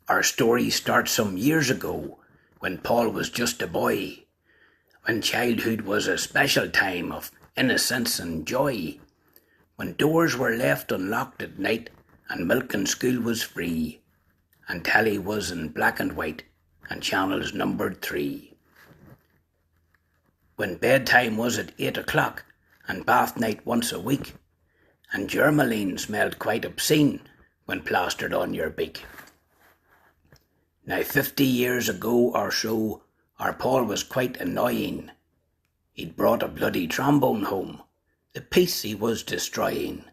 Our story starts some years ago, when Paul was just a boy, when childhood was a special time of innocence and joy, when doors were left unlocked at night and milk in school was free, and telly was in black and white and channels numbered 3. When bedtime was at 8 o'clock and bath night once a week, and germaline smelled quite obscene when plastered on your beak. Now 50 years ago or so, our Paul was quite annoying. He'd brought a bloody trombone home, the peace he was destroying.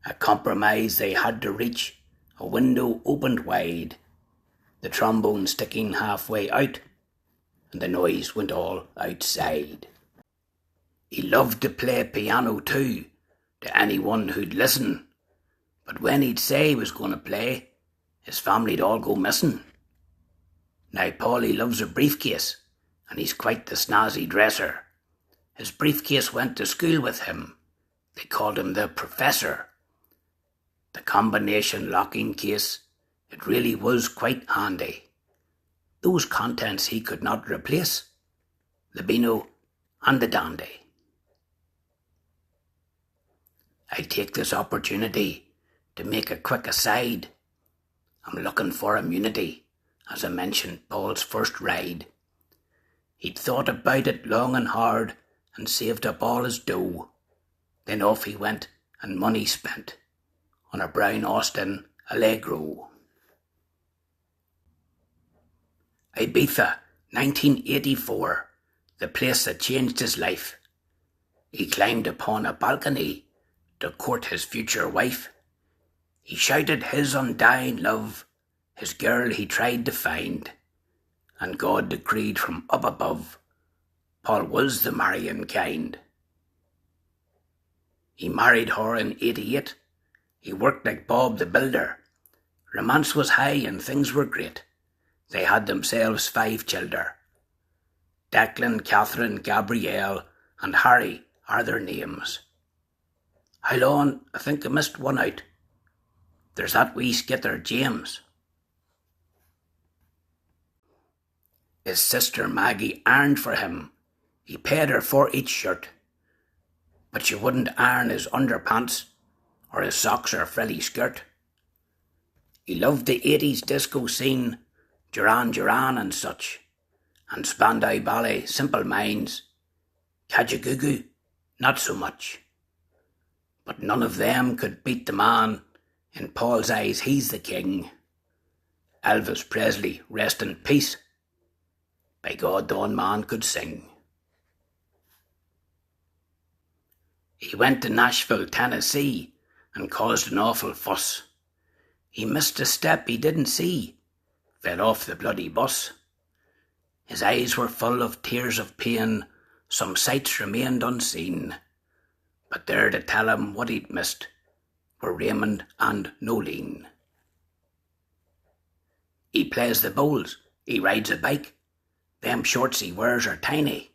A compromise they had to reach, a window opened wide, the trombone sticking halfway out, and the noise went all outside. He loved to play piano too, to anyone who'd listen, but when he'd say he was going to play, his family'd all go missing. Now Paulie loves a briefcase, and he's quite the snazzy dresser. His briefcase went to school with him. They called him the professor. The combination locking case, it really was quite handy. Those contents he could not replace, the Beano and the Dandy. I take this opportunity to make a quick aside. I'm looking for immunity, as I mentioned Paul's first ride. He'd thought about it long and hard and saved up all his dough. Then off he went and money spent on a brown Austin Allegro. Ibiza, 1984, the place that changed his life. He climbed upon a balcony to court his future wife. He shouted his undying love, his girl he tried to find, and God decreed from up above, Paul was the marrying kind. He married her in 88. He worked like Bob the Builder. Romance was high and things were great. They had themselves 5 children. Declan, Catherine, Gabrielle, and Harry are their names. How long? I think I missed one out. There's that wee skitter, James. His sister Maggie ironed for him. He paid her for each shirt. But she wouldn't iron his underpants or his socks or frilly skirt. He loved the 80s disco scene, Duran Duran and such, and Spandau Ballet, Simple Minds, Kajagoogoo, not so much. But none of them could beat the man. In Paul's eyes, he's the king. Elvis Presley, rest in peace. By God, the one man could sing. He went to Nashville, Tennessee, and caused an awful fuss. He missed a step he didn't see, fell off the bloody bus. His eyes were full of tears of pain, some sights remained unseen. But there to tell him what he'd missed were Raymond and Nolene. He plays the bowls, he rides a bike, them shorts he wears are tiny.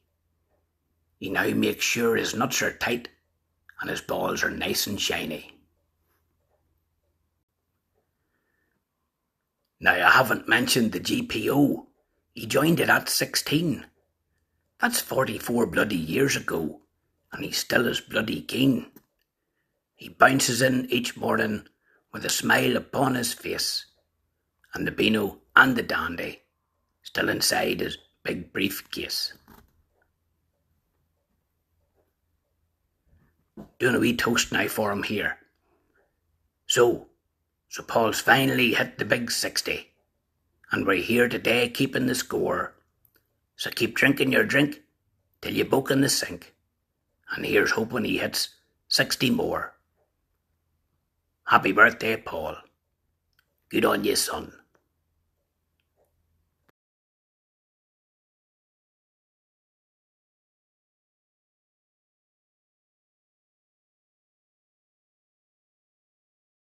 He now makes sure his nuts are tight and his balls are nice and shiny. Now I haven't mentioned the GPO. He joined it at 16. That's 44 bloody years ago, and he's still as bloody keen. He bounces in each morning with a smile upon his face, and the Beano and the Dandy still inside his big briefcase. Doing a wee toast now for him here. So Paul's finally hit the big 60, and we're here today keeping the score. So keep drinking your drink till you boke in the sink, and here's hoping he hits 60 more. Happy birthday, Paul. Good on you, son.